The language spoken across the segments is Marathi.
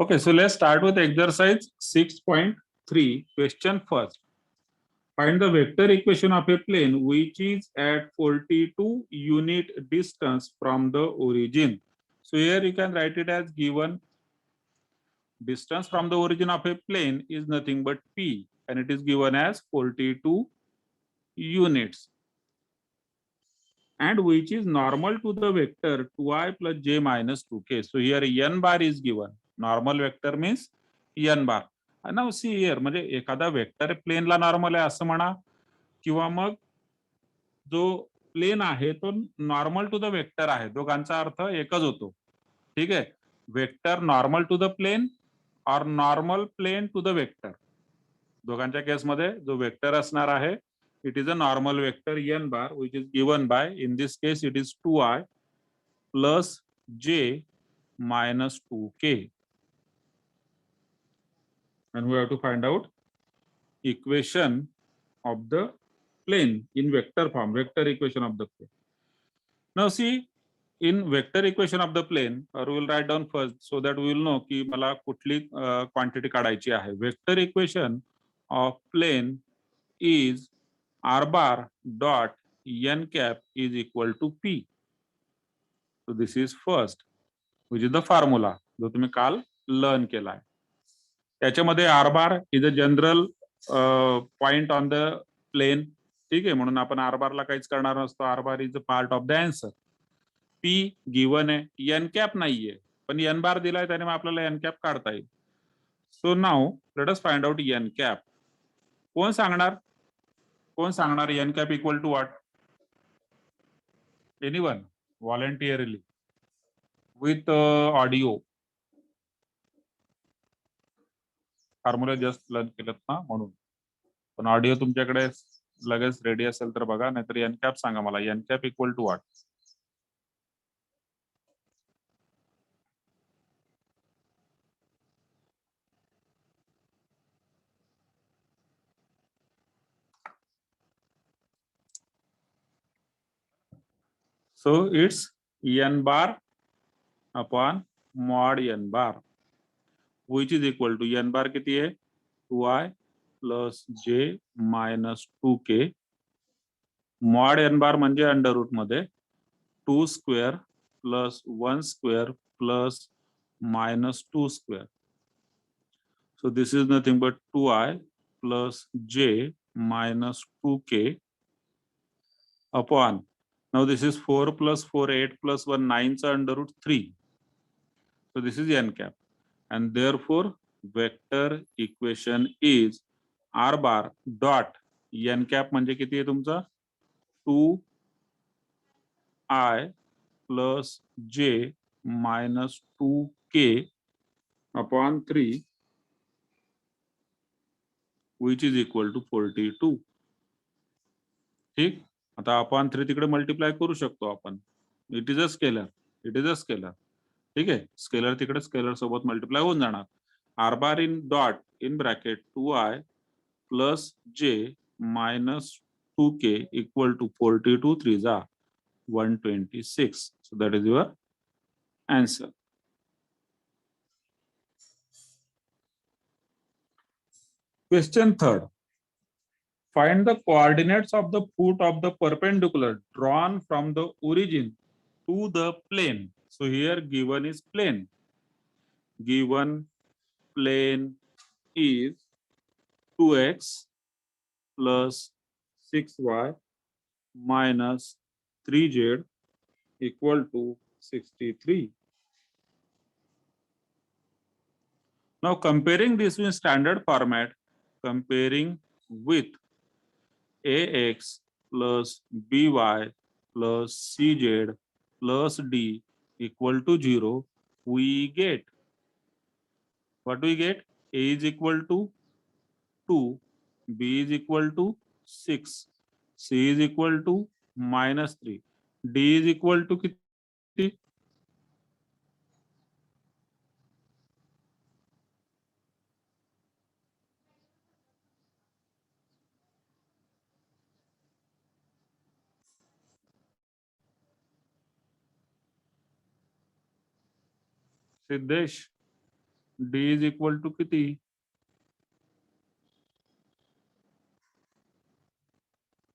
Okay, so let's start with exercise 6.3. Question first. Find the vector equation of a plane which is at 42 unit distance from the origin. So here you can write it as given distance from the origin of a plane is nothing but p, and it is given as 42 units, and which is normal to the vector 2i plus j minus 2k. So here n bar is given. Normal vector means n bar. Now see here म्हणजे एखादा वेक्टर प्लेनला नॉर्मल आहे असं म्हणा, किंवा मग जो प्लेन आहे तो नॉर्मल टू द वेक्टर आहे. दोघांचा अर्थ एकच होतो. ठीक आहे. Vector normal to the plane or normal plane to the vector. दोघांच्या केसमध्ये जो वेक्टर असणार आहे, it is a normal vector n bar which is given by, in this case it is 2i plus j minus 2k, and we have to find out equation of the plane in vector form, vector equation of the plane. Now see, in vector equation of the plane, or we will write down first so that we will know की मला कुठली quantity काढायची आहे. Vector equation of plane is r bar dot n cap is equal to p. So this is first, which is the formula जो तुम्ही काल लर्न केला आहे. त्याच्यामध्ये r bar is a general point on the plane. ठीक आहे, म्हणून आपण r bar ला काहीच करणार नसतो. r bar is a part of the answer. p given आहे, n cap नाहीये, पण n bar दिलाय त्याने मग आपल्याला n cap काढता येईल. So now let us find out n cap. कोण सांगणार? कोण सांगणार n cap equal to what? Anyone voluntarily with audio. Formula just learn केलं ना म्हणून. पण ऑडिओ तुमच्याकडे लगेच रेडी असेल तर बघा, नाहीतर एन कॅप सांगा मला. N cap equal to what? So it's N bar upon mod N bar, which is equal to N bar किती आहे? 2i plus j minus 2k. Mod N बार म्हणजे अंडर रूट मध्ये 2 square plus 1 square plus minus 2 square. So this is nothing but 2i plus j minus 2k upon, now this is 4 plus 4 8 plus 1 9 चा under root 3. So this is n cap, and therefore vector equation is r bar dot n cap म्हणजे किती आहे तुमचा? 2i plus j minus 2k upon 3, which is equal to 42. ठीक. आता अपॉन 3 तिकडे मल्टिप्लाय करू शकतो आपण. It is a scalar, it is a scalar. ठीक आहे, स्केलर तिकडे स्केलर सोबत मल्टिप्लाय होऊन जाणार. R bar in dot in bracket 2i plus j minus 2k equal to 42 3 जा 126. So that is your answer. Question third. Find the coordinates of the foot of the perpendicular drawn from the origin to the plane. So here given is plane. Given plane is 2x plus 6y minus 3z equal to 63. Now comparing this in standard format, comparing with ax plus by plus cz plus d equal to 0, we get, what we get? A is equal to 2, b is equal to 6, c is equal to minus 3, d is equal to किती? Siddhesh, D is equal to किती?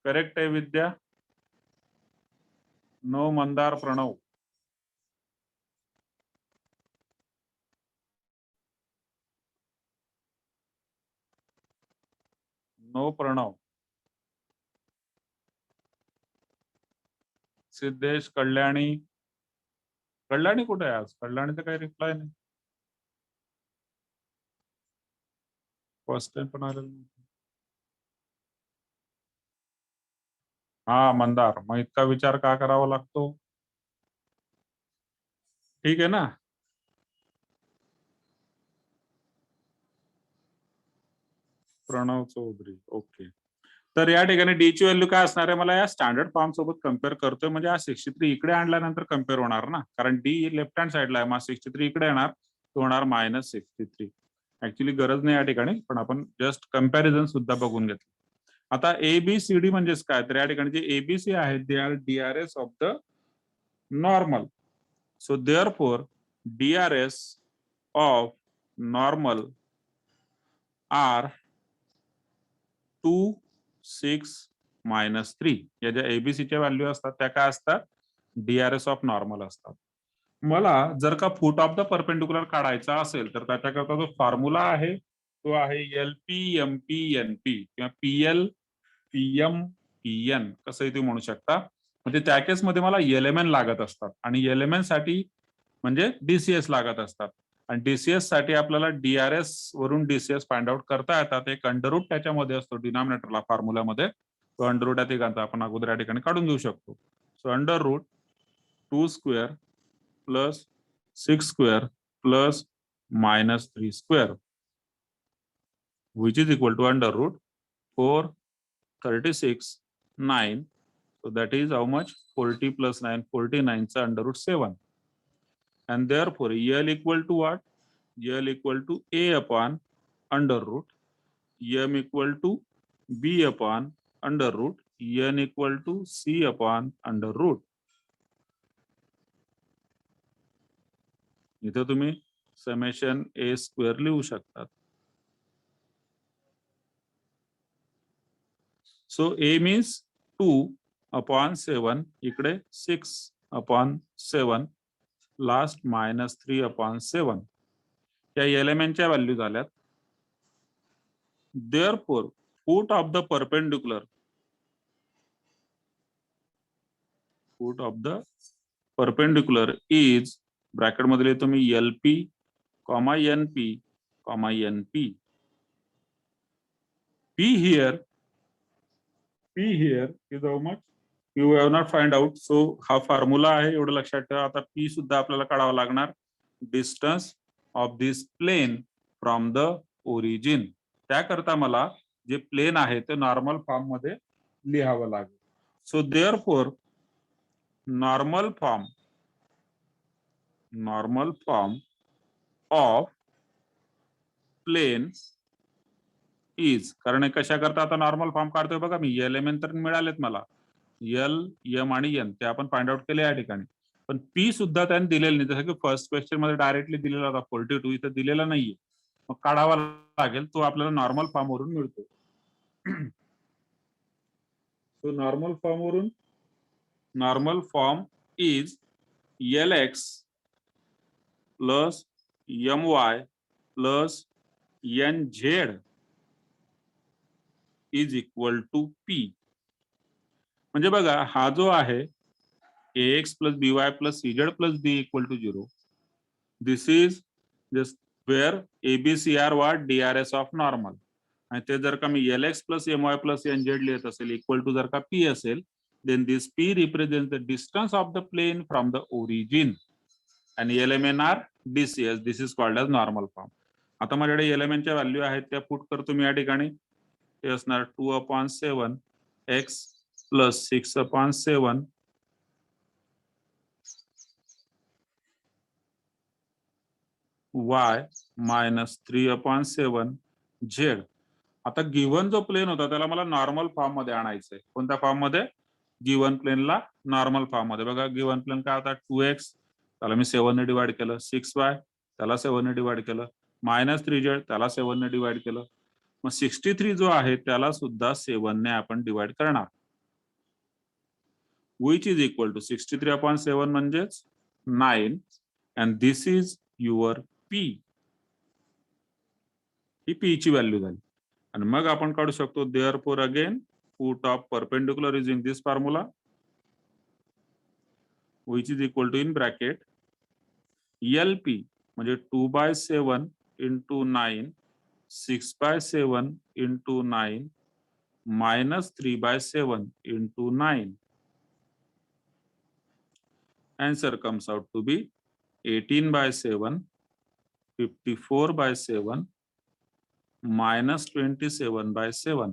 करेक्ट आहे विद्या? नो मंदार प्रणव. नो प्रणव. सिद्धेश, कल्याणी. कल्याणी कुठे आहे आज? कल्याणीचा काही रिप्लाय नाही. फर्स्ट टाइम पण आलेलं नाही. हा मंदार, मग इतका विचार का करावा लागतो? ठीक आहे ना. प्रणव चौधरी, ओके. तर या ठिकाणी डी ची व्हॅल्यू काय असणार आहे? मला या स्टँडर्ड फॉर्म सोबत कम्पेअर करतोय म्हणजे हा 63 इकडे आणल्यानंतर कम्पेअर होणार ना, कारण डी लेफ्ट हँड साईडला आहे, मग 63 इकडे येणार, तो होणार -63. ऍक्च्युली गरज नाही या ठिकाणी, पण आपण जस्ट कम्पॅरिझन सुद्धा बघून घेतलं. आता ABCD म्हणजेच काय? तर या ठिकाणी जे ABC आहेत they are DRS of the normal. So therefore DRS of normal are 2, 6, -3. या ज्या एबीसीच्या व्हॅल्यू असतात त्या काय असतात? DRS ऑफ नॉर्मल असतात. मला जर का फूट ऑफ द परपेंडिक्युलर काढायचा असेल तर त्याच्याकरता जो फॉर्म्युला आहे तो आहे LP, MP, NP किंवा PL, PM, PN कसंही तुम्ही म्हणू शकता. म्हणजे त्या केसमध्ये मला LMN लागत असतात आणि LMN साठी म्हणजे DCS लागत असतात. आणि DCS साठी आपल्याला DRS वरून DCS फाइंड आउट करता येतात. एक अंडररूट त्याच्यामध्ये असतो डिनॉमिनेटरला फॉर्म्युल्यामध्ये. तो अंडररूट या ठिकाणी आपण अगोदर या ठिकाणी काढून घेऊ शकतो. So under root 2 square plus 6 square plus -3 square which is equal to under root 4, 36, 9. So that is how much? 40 plus 9, 49 चा under root 7. And therefore L equal to what? L equal to A upon under root, M equal to B upon under root, N equal to C upon under root. इथे तुम्ही समेशन A स्क्वेअर लिहू शकतात. So A means 2 upon 7, इकडे 6 upon 7, लास्ट -3 upon 7. या एलिमेंटच्या व्हॅल्यू झाल्यात. Therefore foot of the perpendicular, foot of the perpendicular is bracket मध्ये लिहितो मी LP, NP, NP. P here is how much? You have not find out. So हा फॉर्म्युला आहे, एवढं लक्षात ठेवा. आता P सुद्धा आपल्याला काढावा लागणार. Distance of this plane from the origin. त्याकरता मला जे प्लेन आहे ते नॉर्मल फॉर्म मध्ये लिहावं लागेल. So therefore normal form of plane is, कारण कशा करता आता नॉर्मल फॉर्म काढतोय बघा मी, एलिमेंट तर मिळालेत मला, L, M आणि N ते आपण फाइंड आउट केले या ठिकाणी. पण P सुद्धा त्यांनी दिलेलं नाही, जसं की फर्स्ट क्वेश्चन मध्ये डायरेक्टली दिलेला होता 42, इथं दिलेला नाहीये. मग काढावा लागेल, तो आपल्याला नॉर्मल फॉर्म वरून मिळतो. So normal form is LX plus MY plus NZ is equal to P. म्हणजे बघा हा जो आहे AX plus BY plus CZ plus D equal to 0. This is just where ABCR what DRS of normal. आणि ते जर का मी LX plus MY plus NZ लिहित असेल इक्वल टू जर का P असेल, then this P represents the distance of the plane from the origin and LMN are DCS. This is called as normal form. आता माझ्याकडे एलिमेंटच्या व्हॅल्यू आहेत त्या पुट करतो मी या ठिकाणी. ते असणार 2/7 x plus 6/7 y minus 3/7 z. आता गिव्हन जो प्लेन होता त्याला मला नॉर्मल फॉर्म मध्ये आणायचंय. कोणत्या फॉर्म मध्ये? गिव्हन प्लेनला नॉर्मल फॉर्म मध्ये. बघा गिव्हन प्लेन काय होता? 2x, त्याला मी 7 ने डिवाइड केलं, 6y त्याला 7 ने डिवाइड केलं, -3z त्याला 7 ने डिवाइड केलं. मग 63 जो आहे त्याला सुद्धा 7 ने आपण डिवाइड करणार. which is equal to 63/7 म्हणजेच 9 and this is your p. He p ची व्हॅल्यू झाली. आणि मग आपण काढू शकतो therefore again put of perpendicular using this formula which is equal to in bracket LP म्हणजे 2/7 into 9 6/7 into 9 minus 3/7 into 9. Answer comes out to be 18/7, 54/7 minus 27/7.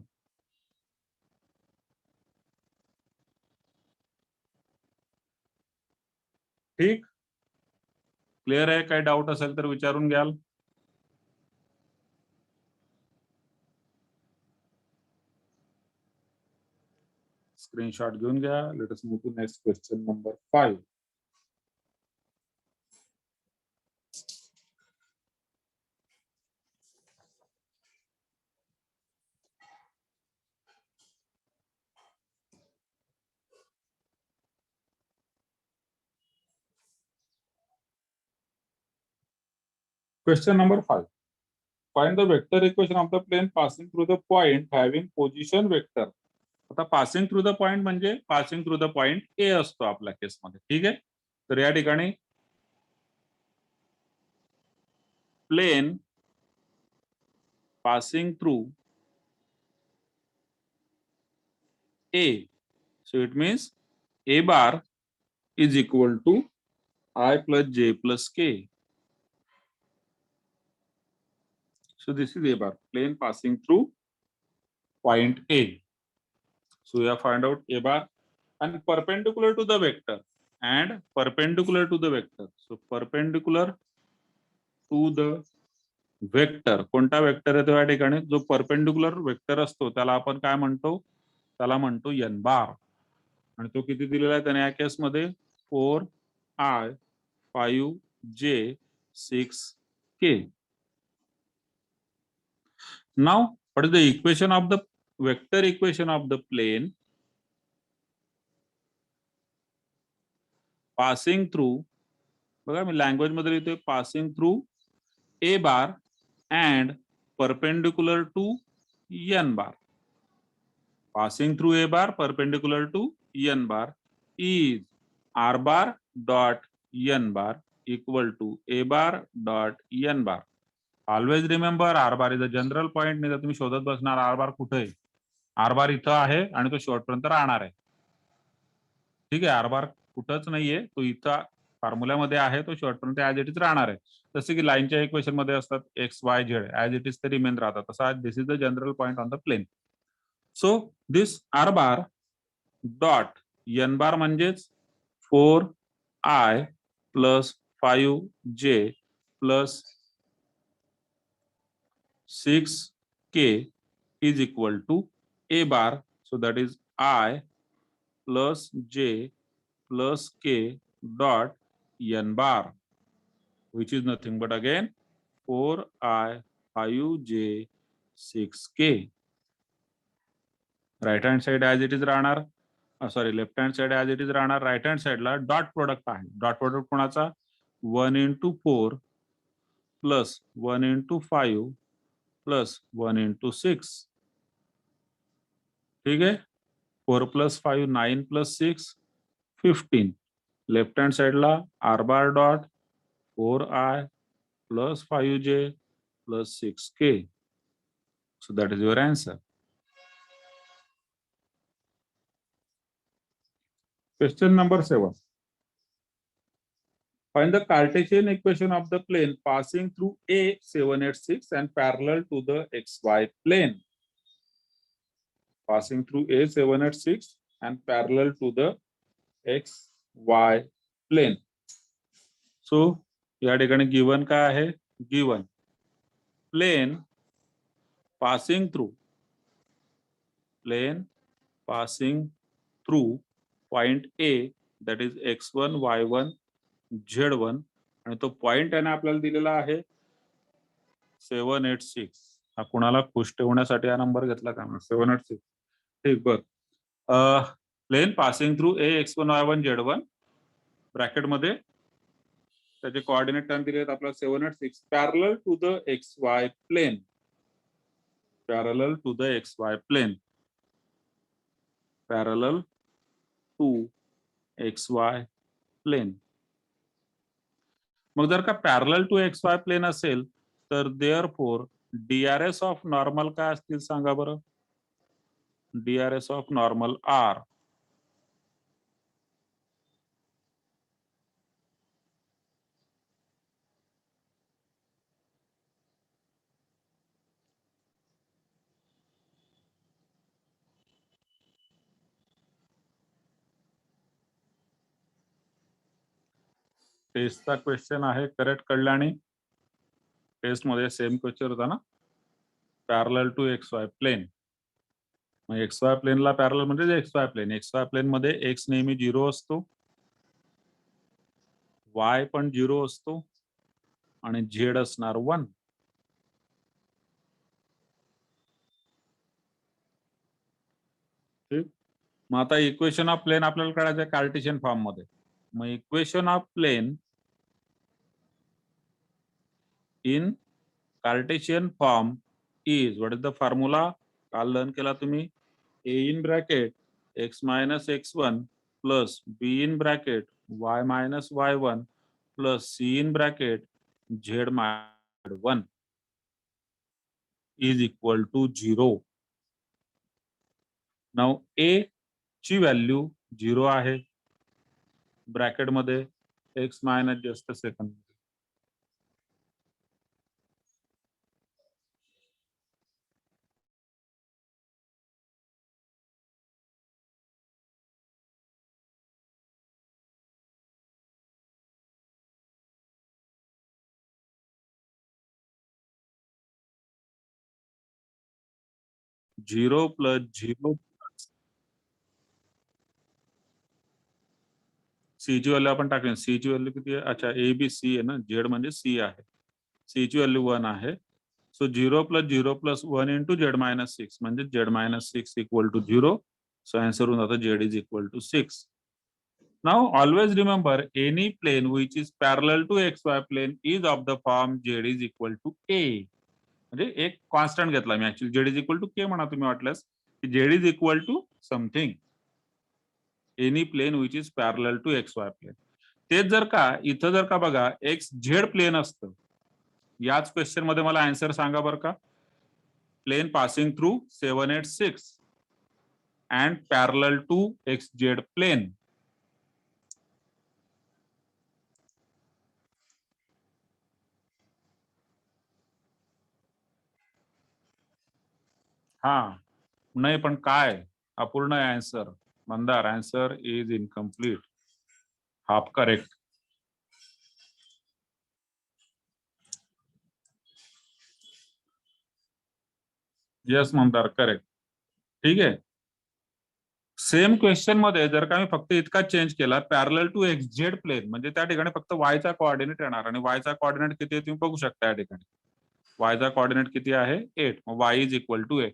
ठीक, क्लिअर आहे? काही डाऊट असेल तर विचारून घ्याल. स्क्रीनशॉट घेऊन घ्या. Let us move to next question number 5. Question number 5. Find the vector equation of the plane passing through the point having position vector. आता पासिंग थ्रू द पॉइंट म्हणजे passing through the point A असतो आपल्या केसमध्ये. ठीक आहे. तर या ठिकाणी plane passing through A, so it means a bar is equal to I plus j plus k. So this is a bar, plane passing through point A. So we have find out a bar and perpendicular to the vector and perpendicular to the vector. So perpendicular to the vector, कोणता वेक्टर आहे तो या ठिकाणी जो परपेंडिक्युलर वेक्टर असतो त्याला आपण काय म्हणतो, त्याला म्हणतो n बार. आणि तो किती दिलेला आहे त्याने या केसमध्ये 4i 5j 6k. Now what is the equation of the vector equation of the plane passing through, बघा मी लँग्वेज मध्ये लिहितोय passing through A bar and perpendicular to n bar. Passing through a bar perpendicular to n bar is r bar dot n bar equal to a bar dot n bar. Always remember r bar is a general point. नाही तर तुम्ही शोधत बसणार r bar कुठे आहे. r bar इथं आहे आणि तो शेवटपर्यंत राहणार आहे. ठीक आहे, r bar कुठंच नाहीये, तो इथं फॉर्म्युल्यामध्ये आहे, तो शेवटपर्यंत ऍज इट इज राहणार आहे. जसे की लाईनच्या इक्वेशन मध्ये असतात X Y Z as it is ते रिमेन राहतात. तसा this is the general point on the plane. So this R bar dot N bar म्हणजेच 4i plus 5j plus 6k is equal to A bar. So that is i plus j plus k dot n bar, which is nothing but again 4i 5j 6k. Right hand side as it is राहणार, sorry left hand side as it is राहणार. राइट हँड साइडला डॉट प्रोडक्ट आहे. डॉट प्रोडक्ट कोणाचा 1 into 4 plus 1 into 5 plus 1 into 6. ठीक आहे. 4 plus 5 9 plus 6 15. लेफ्ट हँड साइडला R bar dot 4i plus 5j plus 6k. So that is your answer. Question number 7. Find the Cartesian equation of the plane passing through A 786 and parallel to the xy plane. Passing through A 786 and parallel to the xy plane. So या ठिकाणी गिवन काय आहे, given plane passing through point A that is x1 y1 z1 आणि तो पॉइंट आहे ना आपल्याला दिलेला आहे 786 हा कुणाला खुश ठेवण्यासाठी हा नंबर घेतला का 786 ठीक बर plane passing through a x1y1z1 bracket मध्ये त्याचे कोऑर्डिनेट टर्म दिले आहेत आपल्याला 786 parallel to the xy plane parallel to the xy plane parallel to xy plane मग जर का पॅरलल टू xy प्लेन असेल तर देअरफोर DRS ऑफ नॉर्मल काय असतील सांगा बरं DRS ऑफ नॉर्मल R टेस्टचा क्वेश्चन आहे करेक्ट कल्याणी टेस्ट मध्ये सेम क्वेश्चन होता ना पॅरलल टू XY प्लेन मग XY प्लेनला पॅरलल म्हणजे XY प्लेन XY प्लेन मध्ये x नेहमी 0 असतो y पण 0 असतो आणि z असणार 1 ठीक मग आता इक्वेशन ऑफ प्लेन आपल्याला काढायचं कार्टेशियन फॉर्म मध्ये मग equation of plane in Cartesian form is what is the formula काल लर्न केला तुम्ही a in bracket x minus x1 plus b in bracket y minus y1 plus c in bracket z minus 1 is equal to 0. Now a ची व्हॅल्यू 0 आहे ब्रॅकेट मध्ये x minus just second 0 plus 0 C ची व्हॅल्यू आपण टाकली सी ची व्हॅल्यू किती आहे अच्छा ए बी सी आहे ना झेड म्हणजे सी आहे सी ची व्हॅल्यू 1 आहे so 0 plus 1 into Z minus 6 म्हणजे Z minus 6 equal to 0 so answer होऊन जातं Z is equal to 6 now always remember any plane which is parallel to XY plane is of the form Z is equal to A म्हणजे एक कॉन्स्टंट घेतला मी actually Z is equal to K म्हणा तुम्ही वाटल्यास की Z is equal to something any plane which is parallel to XY plane तेच जर का इथं जर का बघा एक्स झेड प्लेन असतं याच क्वेश्चन मध्ये मला आन्सर सांगा बरं का plane passing through 786 and parallel to XZ plane हा नाही पण काय अपूर्ण answer Mandar answer is incomplete half correct yes Mandar correct ठीक आहे सेम क्वेश्चन मध्ये जर का मी फक्त इतका चेंज केला पॅरलल टू XZ प्लेन म्हणजे त्या ठिकाणी फक्त वायचा कोऑर्डिनेट येणार आणि वायचा कोऑर्डिनेट किती आहे तुम्ही बघू शकता या ठिकाणी वायचा कोऑर्डिनेट किती आहे 8 मग वाय इज इक्वल टू 8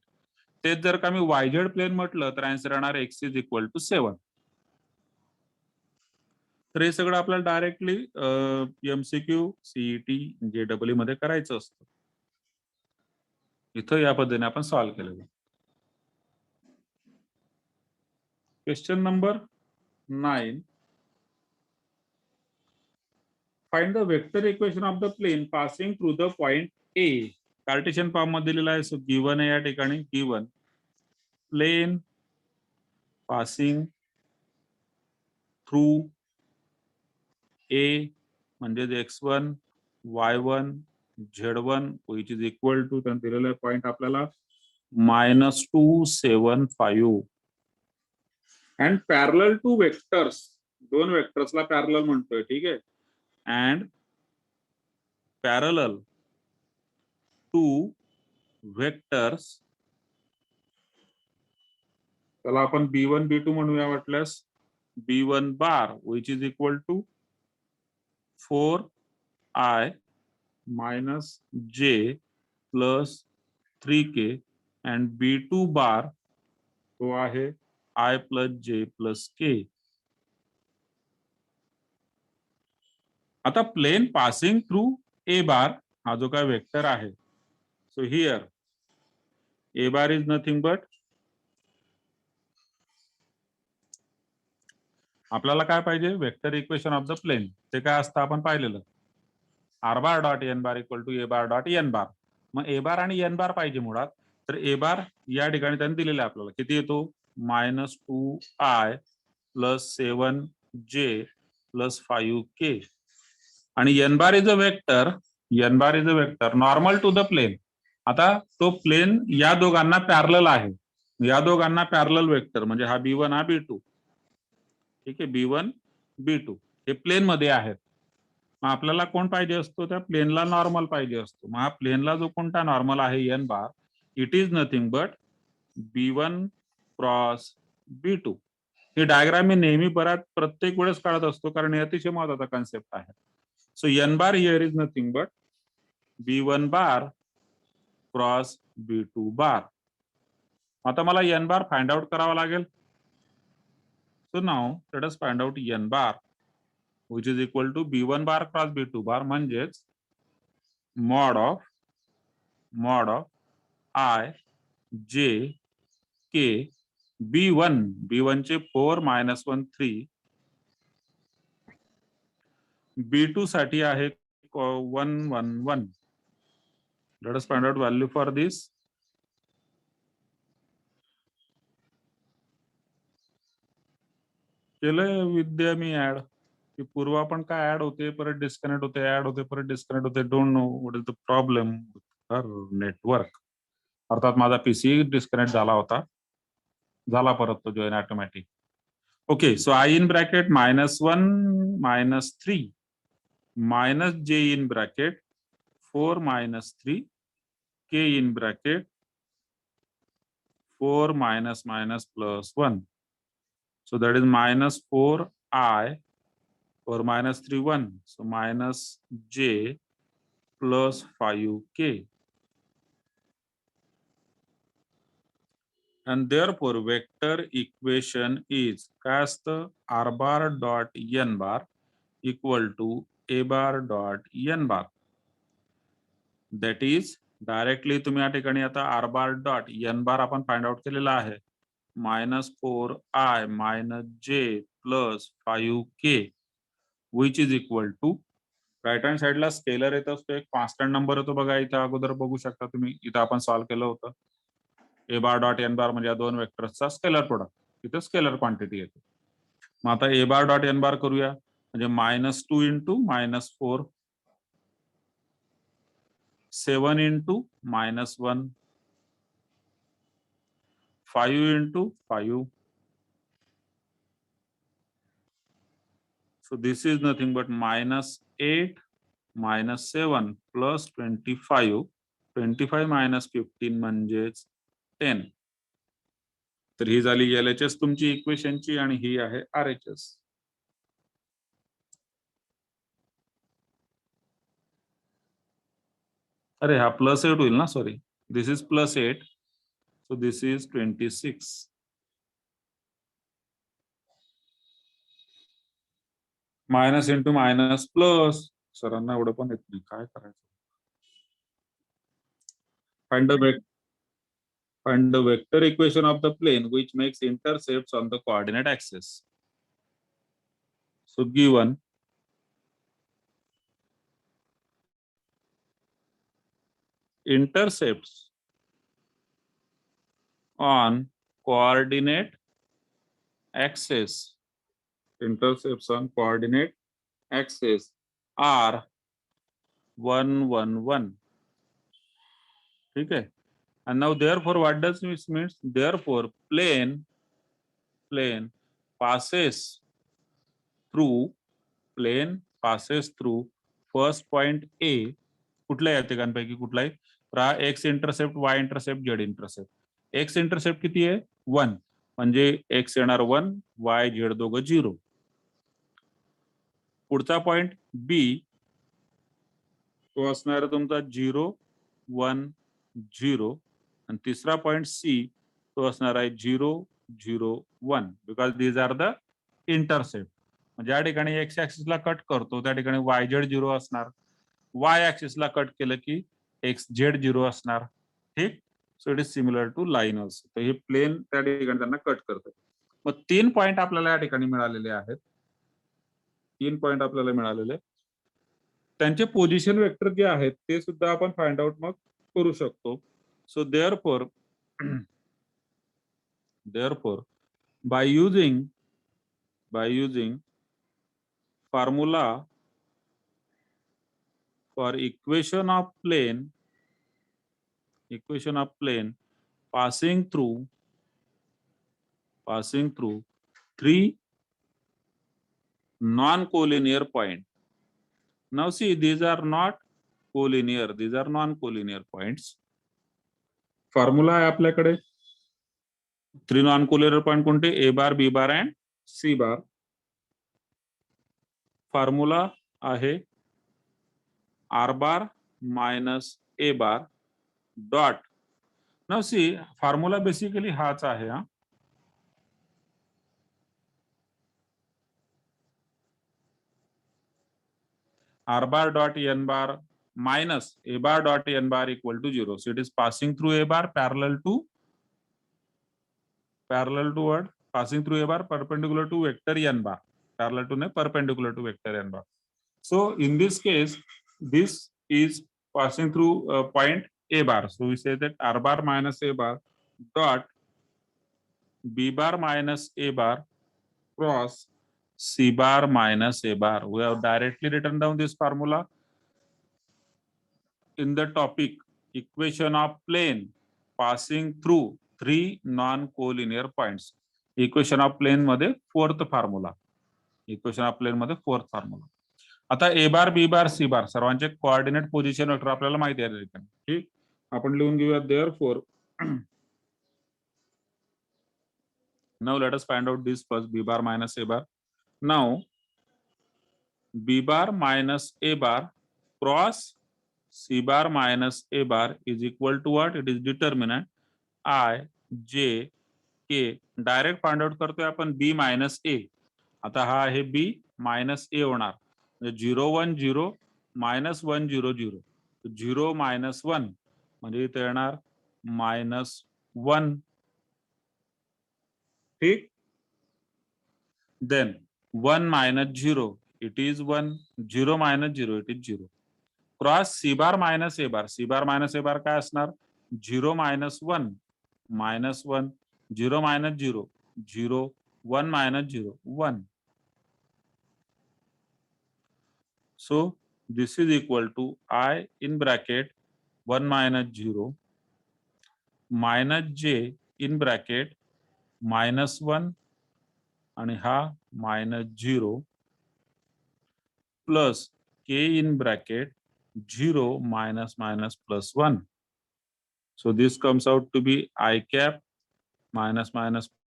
तेच जर का मी YZ प्लेन म्हटलं तर आन्सर येणार एक्स इज इक्वल टू 7 तर हे सगळं आपल्याला डायरेक्टली MCQ CET JEE मध्ये करायचं असतं इथं या पद्धतीने आपण सॉल्व्ह केलेलं question number 9 find the vector equation of the plane passing through the point A Cartesian form मध्ये दिलेला आहे सो गिवन आहे या ठिकाणी given plane passing through A म्हणजे x1 y1 z1 which is equal to त्यांनी दिलेला पॉइंट आपल्याला -275 अँड पॅरलल टू वेक्टर्स दोन वेक्टर्सला पॅरलल म्हणतोय ठीक आहे अँड पॅरलल टू वेक्टर्स त्याला आपण B1 B2 म्हणूया वाटल्यास B1 bar which is equal to 4I - J plus 3k and B2 bar तो आहे I plus J plus K. आता plane passing through A bar हा जो काय वेक्टर आहे, so here A bar is nothing but आपल्याला काय पाहिजे, vector equation of the plane. ते काय असतं आपण पाहिलेलं, R bar dot N bar equal to A bar dot N bar. मग ए बार आणि एन बार पाहिजे मुळात. तर ए बार या ठिकाणी त्यांनी दिलेला आहे आपल्याला, किती येतो, -2i plus 7j plus 5k. आणि N bar is a vector, N bar is a vector normal to the plane. आता तो प्लेन या दोघांना पॅरलल आहे, या दोघांना पॅरलल वेक्टर म्हणजे हा B1 हा B2. ठीक आहे, B1 B2 हे प्लेन मध्ये आहेत. मग आपल्याला कोण पाहिजे असतो, त्या प्लेनला नॉर्मल पाहिजे असतो. मग हा प्लेनला जो कोणता नॉर्मल आहे N bar, it is nothing but B1 cross B2. ही डायग्राम मी नेहमी प्रत्येक वेळेस काढत असतो, कारण हे अतिशय महत्वाचा कन्सेप्ट आहे. So N bar here is nothing but B1 bar cross B2 bar. आता मला एन बार फाइंड आउट करावा लागेल. So now let us find out N bar which is equal to B1 bar cross B2 bar म्हणजेच mod of I J K B1 चे 4 - 1 3, B2 साठी आहे 1 1 1. let us find out value for this. केलंय विद्या मी ऍड, की पूर्वा पण काय ऍड होते, परत डिस्कनेक्ट होते, ऍड होते, परत डिस्कनेक्ट होते. Don't know what is the problem her network. अर्थात माझा पीसी डिस्कनेक्ट झाला होता, झाला परत तो join automatic. Okay, so I in bracket -1 -3 minus J in bracket 4 - 3 K in bracket 4 - +1. So that is -4I 4 - 3 1. So minus J plus 5K. And therefore vector equation is cast R bar dot N bar equal to A bar dot N bar. That is directly तुम्ही या ठिकाणी आता R bar dot N bar आपण फाइंड आउट केलेला आहे, -4i - j plus 5k which is equal to, right hand साइडला स्केलर येत असतो, एक कॉन्स्टंट नंबर येतो बघा, इथं अगोदर बघू शकता तुम्ही, इथं आपण सॉल्व्ह केलं होतं. ए बार डॉट एन बार म्हणजे या दोन वेक्टर्सचा स्केलर प्रोडक्ट, तिथे स्केलर क्वांटिटी येते. मग आता ए बार डॉट एन बार करूया, म्हणजे -2 into -4 7 into -1 5 into 5. So this is nothing but -8 -7 plus 25. 25 minus 15 म्हणजेच 10. तर ही झाली LHS तुमची इक्वेशनची आणि ही आहे RHS. अरे हा +8 होईल ना, sorry, this is +8, so this is 26. Minus into minus plus, सरांना एवढं पण येत नाही, काय करायचं. Find the vector equation of the plane which makes intercepts on the coordinate axis. So given intercepts on coordinate axis, intercepts on coordinate axis are 1 1 1. Okay, and now therefore what does this mean? Therefore plane passes through first point A. कुठल्या या तिघांपैकी कुठलाही, x intercept, Y intercept, Z intercept. X intercept किती आहे, 1, म्हणजे एक्स येणार 1, वाय झेड दोघं 0. पुढचा पॉइंट बी तो असणार तुमचा 0 1 0 आणि तिसरा पॉइंट सी तो असणार आहे 0 0 1 because these are the intercept. ज्या ठिकाणी एक्स ऍक्सिसला कट करतो त्या ठिकाणी वाय झेड 0 असणार, वाय ऍक्सिसला कट केलं की एक्स झेड 0 असणार. ठीक. So it is similar to line also. तर हे प्लेन त्या ठिकाणी त्यांना कट करतं. मग 3 पॉइंट आपल्याला या ठिकाणी मिळालेले आहेत. 3 पॉइंट आपल्याला मिळालेले. त्यांचे पोझिशन वेक्टर जे आहेत ते सुद्धा आपण फाइंड आउट मग करू शकतो. So therefore by using formula for equation of plane passing through 3 non-collinear point. Now see, these are not collinear, these are non-collinear points. Formula आहे आपल्याकडे 3 non-collinear पॉइंट कोणते? A bar, B bar and C bar. Formula आहे R bar minus A bar dot. Now C, formula basically हाच आहे हा. R bar dot n bar minus A bar dot n bar equal to 0. So it is passing through A bar parallel to what? Passing through A bar perpendicular to vector n bar. Parallel to perpendicular to vector n bar. So in this case, this is passing through point A bar. So we say that R bar minus A bar dot B bar minus A bar cross C bar minus A bar. We have directly written down this formula in the topic equation of plane passing through 3 non-collinear points. Equation of plane मध्ये fourth formula. Equation of plane मध्ये फोर्थ फॉर्म्युला. आता A bar, B bar, C बार सर्वांचे कोऑर्डिनेट पोझिशन वेक्टर आपल्याला माहिती आहे. ठीक. आपण लिहून घेऊया therefore. Now let us find out this first B bar minus A bar. Now B bar minus A bar cross C bar minus A bar is equal to what? It is determinant I, J, K. Direct find out करतोय आपण B मायनस A. आता हा आहे B मायनस A होणार. म्हणजे 0 1 0 मायनस 1 0 0. 0 मायनस 1 म्हणजे इथे येणार मायनस 1. ठीक. Then 1 minus 0 it is 1. 0 minus 0 it is 0. Cross C bar minus A bar. C bar minus A bar काय असणार? 0 minus 1 minus 1. 0 minus 0 0. 1 minus 0 1. So this is equal to I in bracket 1 minus 0 minus J in bracket minus 1 आणि हा minus 0 plus K in bracket 0 minus minus plus 1. So this comes out to be I cap minus minus